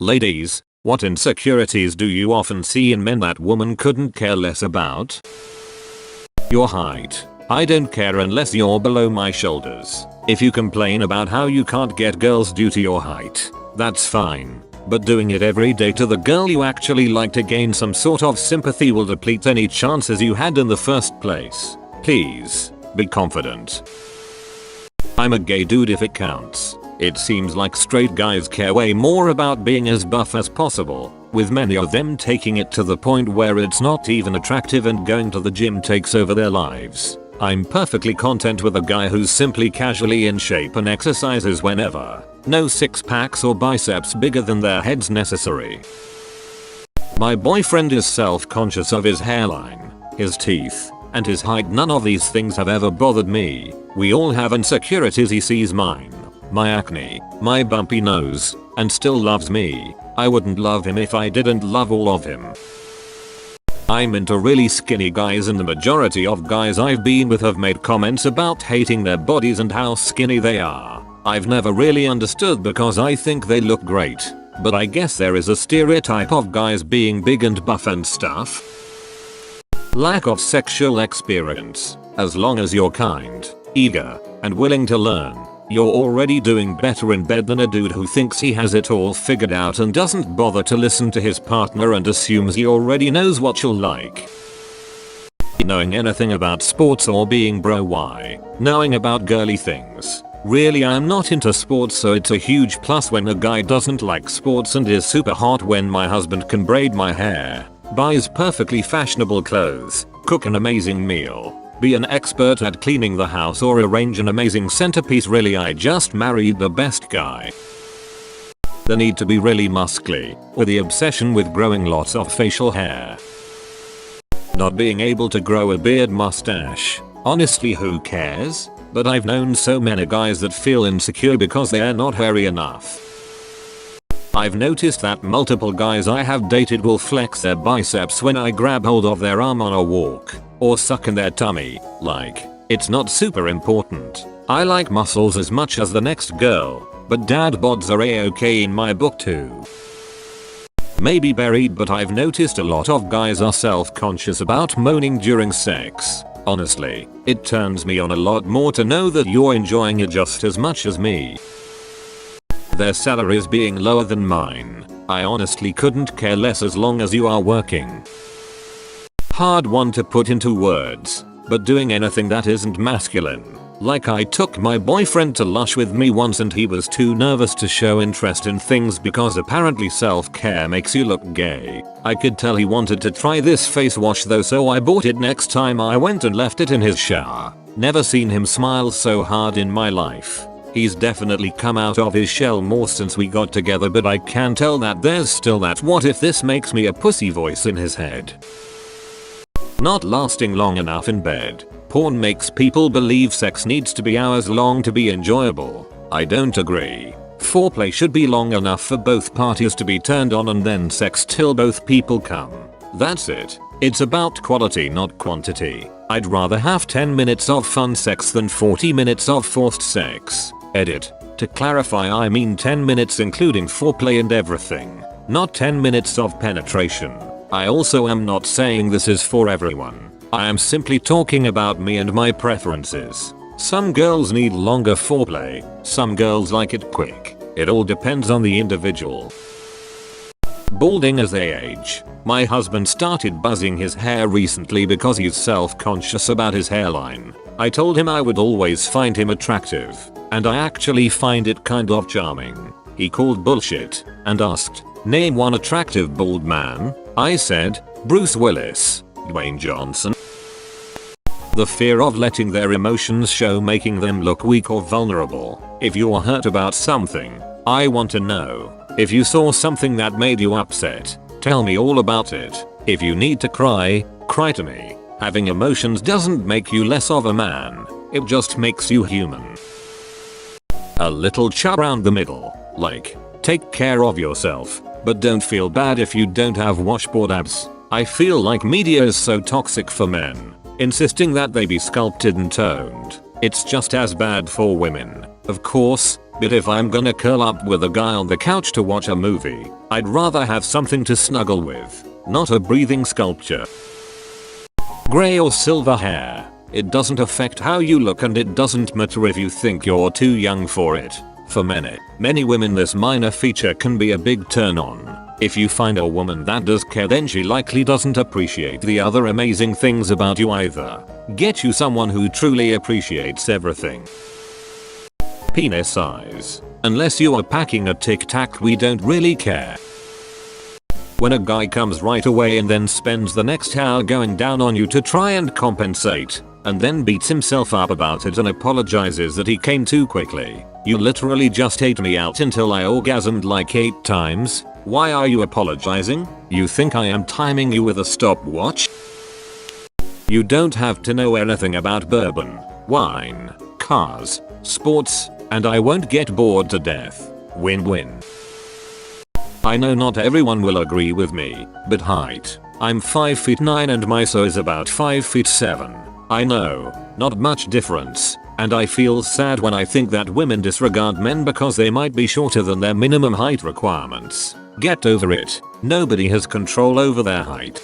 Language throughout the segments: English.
Ladies, what insecurities do you often see in men that women couldn't care less about? Your height. I don't care unless you're below my shoulders. If you complain about how you can't get girls due to your height, that's fine. But doing it every day to the girl you actually like to gain some sort of sympathy will deplete any chances you had in the first place. Please, be confident. I'm a gay dude if it counts. It seems like straight guys care way more about being as buff as possible, with many of them taking it to the point where it's not even attractive and going to the gym takes over their lives. I'm perfectly content with a guy who's simply casually in shape and exercises whenever. No six packs or biceps bigger than their heads necessary. My boyfriend is self-conscious of his hairline, his teeth, and his height. None of these things have ever bothered me. We all have insecurities. He sees mine, my acne, my bumpy nose, and still loves me. I wouldn't love him if I didn't love all of him. I'm into really skinny guys, and the majority of guys I've been with have made comments about hating their bodies and how skinny they are. I've never really understood because I think they look great, but I guess there is a stereotype of guys being big and buff and stuff. Lack of sexual experience. As long as you're kind, eager, and willing to learn, you're already doing better in bed than a dude who thinks he has it all figured out and doesn't bother to listen to his partner and assumes he already knows what you'll like. Knowing anything about sports or being bro why? Knowing about girly things. Really, I'm not into sports, so it's a huge plus when a guy doesn't like sports and is super hot when my husband can braid my hair, buys perfectly fashionable clothes, cook an amazing meal, be an expert at cleaning the house, or arrange an amazing centerpiece. Really, I just married the best guy. The need to be really muscly, or the obsession with growing lots of facial hair. Not being able to grow a beard mustache. Honestly, who cares? But I've known so many guys that feel insecure because they are not hairy enough. I've noticed that multiple guys I have dated will flex their biceps when I grab hold of their arm on a walk, or suck in their tummy. Like, it's not super important. I like muscles as much as the next girl, but dad bods are a-okay in my book too. Maybe buried, but I've noticed a lot of guys are self-conscious about moaning during sex. Honestly, it turns me on a lot more to know that you're enjoying it just as much as me. Their salaries being lower than mine. I honestly couldn't care less as long as you are working. Hard one to put into words, but doing anything that isn't masculine. Like, I took my boyfriend to Lush with me once and he was too nervous to show interest in things because apparently self-care makes you look gay. I could tell he wanted to try this face wash though, so I bought it next time I went and left it in his shower. Never seen him smile so hard in my life. He's definitely come out of his shell more since we got together, but I can tell that there's still that "what if this makes me a pussy" voice in his head. Not lasting long enough in bed. Porn makes people believe sex needs to be hours long to be enjoyable. I don't agree. Foreplay should be long enough for both parties to be turned on, and then sex till both people come. That's it. It's about quality, not quantity. I'd rather have 10 minutes of fun sex than 40 minutes of forced sex. Edit. To clarify, I mean 10 minutes including foreplay and everything, not 10 minutes of penetration. I also am not saying this is for everyone. I am simply talking about me and my preferences. Some girls need longer foreplay, some girls like it quick. It all depends on the individual. Balding as they age. My husband started buzzing his hair recently because he's self-conscious about his hairline. I told him I would always find him attractive, and I actually find it kind of charming. He called bullshit and asked, "Name one attractive bald man." I said, Bruce Willis, Dwayne Johnson. The fear of letting their emotions show, making them look weak or vulnerable. If you're hurt about something, I want to know. If you saw something that made you upset, tell me all about it. If you need to cry, cry to me. Having emotions doesn't make you less of a man, it just makes you human. A little chub around the middle. Like, take care of yourself, but don't feel bad if you don't have washboard abs. I feel like media is so toxic for men, insisting that they be sculpted and toned. It's just as bad for women. Of course, but if I'm gonna curl up with a guy on the couch to watch a movie, I'd rather have something to snuggle with, not a breathing sculpture. Grey or silver hair. It doesn't affect how you look, and it doesn't matter if you think you're too young for it. For many women, this minor feature can be a big turn on. If you find a woman that does care, then she likely doesn't appreciate the other amazing things about you either. Get you someone who truly appreciates everything. Penis size. Unless you are packing a Tic Tac, we don't really care. When a guy comes right away and then spends the next hour going down on you to try and compensate, and then beats himself up about it and apologizes that he came too quickly, you literally just ate me out until I orgasmed like 8 times. Why are you apologizing? You think I am timing you with a stopwatch? You don't have to know anything about bourbon, wine, cars, sports, and I won't get bored to death. Win-win. I know not everyone will agree with me, but height. I'm 5'9" and my so is about 5'7". I know, not much difference, and I feel sad when I think that women disregard men because they might be shorter than their minimum height requirements. Get over it. Nobody has control over their height.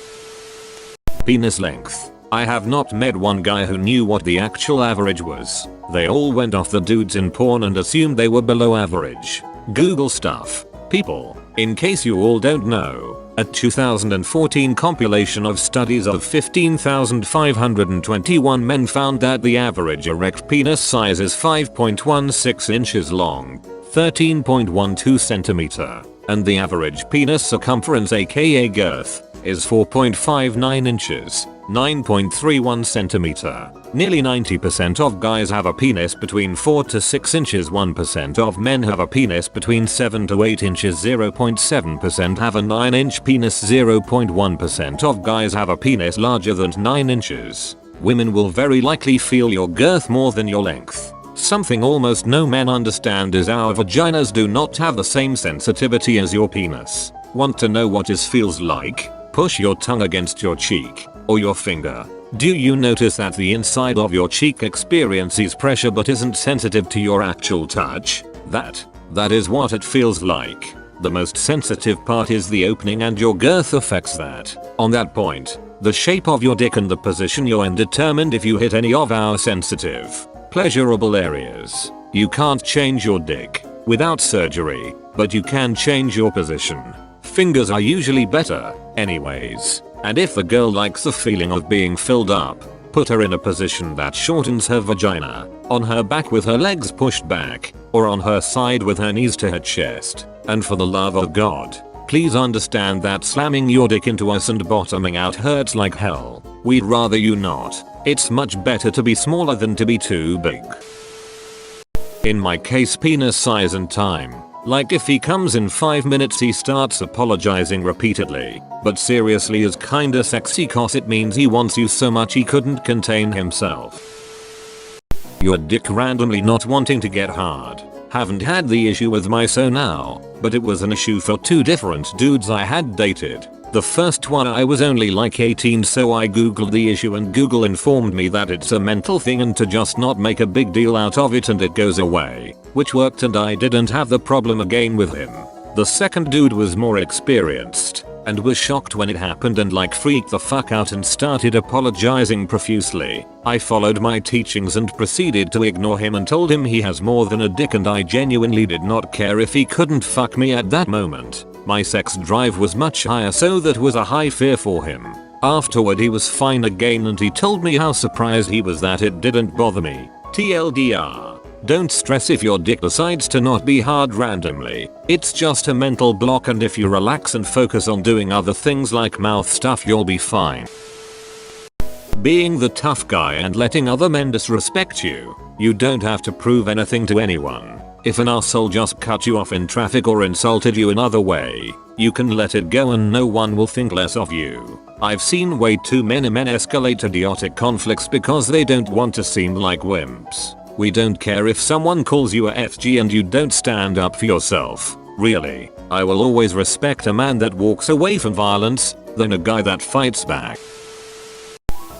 Penis length. I have not met one guy who knew what the actual average was. They all went off the dudes in porn and assumed they were below average. Google stuff. People, in case you all don't know, a 2014 compilation of studies of 15,521 men found that the average erect penis size is 5.16 inches long, 13.12 centimeter, and the average penis circumference aka girth is 4.59 inches, 9.31 centimeter. Nearly 90% of guys have a penis between 4 to 6 inches, 1% of men have a penis between 7 to 8 inches, 0.7% have a 9-inch penis, 0.1% of guys have a penis larger than 9 inches. Women will very likely feel your girth more than your length. Something almost no men understand is our vaginas do not have the same sensitivity as your penis. Want to know what it feels like? Push your tongue against your cheek, or your finger. Do you notice that the inside of your cheek experiences pressure but isn't sensitive to your actual touch? That is what it feels like. The most sensitive part is the opening, and your girth affects that. On that point, the shape of your dick and the position you're in determined if you hit any of our sensitive, pleasurable areas. You can't change your dick without surgery, but you can change your position. Fingers are usually better, anyways. And if a girl likes the feeling of being filled up, put her in a position that shortens her vagina, on her back with her legs pushed back, or on her side with her knees to her chest. And for the love of God, please understand that slamming your dick into us and bottoming out hurts like hell. We'd rather you not. It's much better to be smaller than to be too big. In my case, penis size and time. Like if he comes in 5 minutes he starts apologizing repeatedly, but seriously is kinda sexy cause it means he wants you so much he couldn't contain himself. Your dick randomly not wanting to get hard. Haven't had the issue with my so now, but it was an issue for 2 different dudes I had dated. The first one I was only like 18, so I googled the issue and Google informed me that it's a mental thing and to just not make a big deal out of it and it goes away, which worked and I didn't have the problem again with him. The second dude was more experienced and was shocked when it happened and like freaked the fuck out and started apologizing profusely. I followed my teachings and proceeded to ignore him and told him he has more than a dick and I genuinely did not care if he couldn't fuck me at that moment. My sex drive was much higher, so that was a high fear for him. Afterward he was fine again and he told me how surprised he was that it didn't bother me. TLDR. Don't stress if your dick decides to not be hard randomly. It's just a mental block, and if you relax and focus on doing other things like mouth stuff you'll be fine. Being the tough guy and letting other men disrespect you. You don't have to prove anything to anyone. If an asshole just cut you off in traffic or insulted you another way, you can let it go and no one will think less of you. I've seen way too many men escalate idiotic conflicts because they don't want to seem like wimps. We don't care if someone calls you a FG and you don't stand up for yourself. Really, I will always respect a man that walks away from violence than a guy that fights back.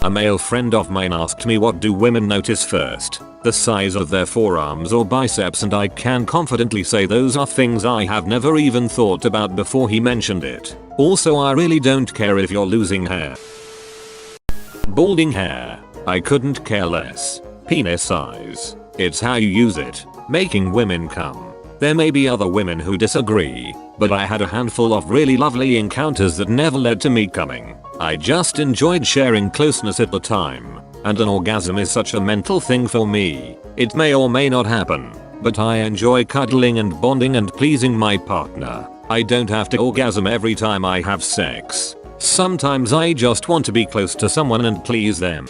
A male friend of mine asked me what do women notice first, the size of their forearms or biceps, and I can confidently say those are things I have never even thought about before he mentioned it. Also, I really don't care if you're losing hair. Balding hair. I couldn't care less. Penis size. It's how you use it. Making women come. There may be other women who disagree, but I had a handful of really lovely encounters that never led to me coming. I just enjoyed sharing closeness at the time, and an orgasm is such a mental thing for me. It may or may not happen, but I enjoy cuddling and bonding and pleasing my partner. I don't have to orgasm every time I have sex. Sometimes I just want to be close to someone and please them.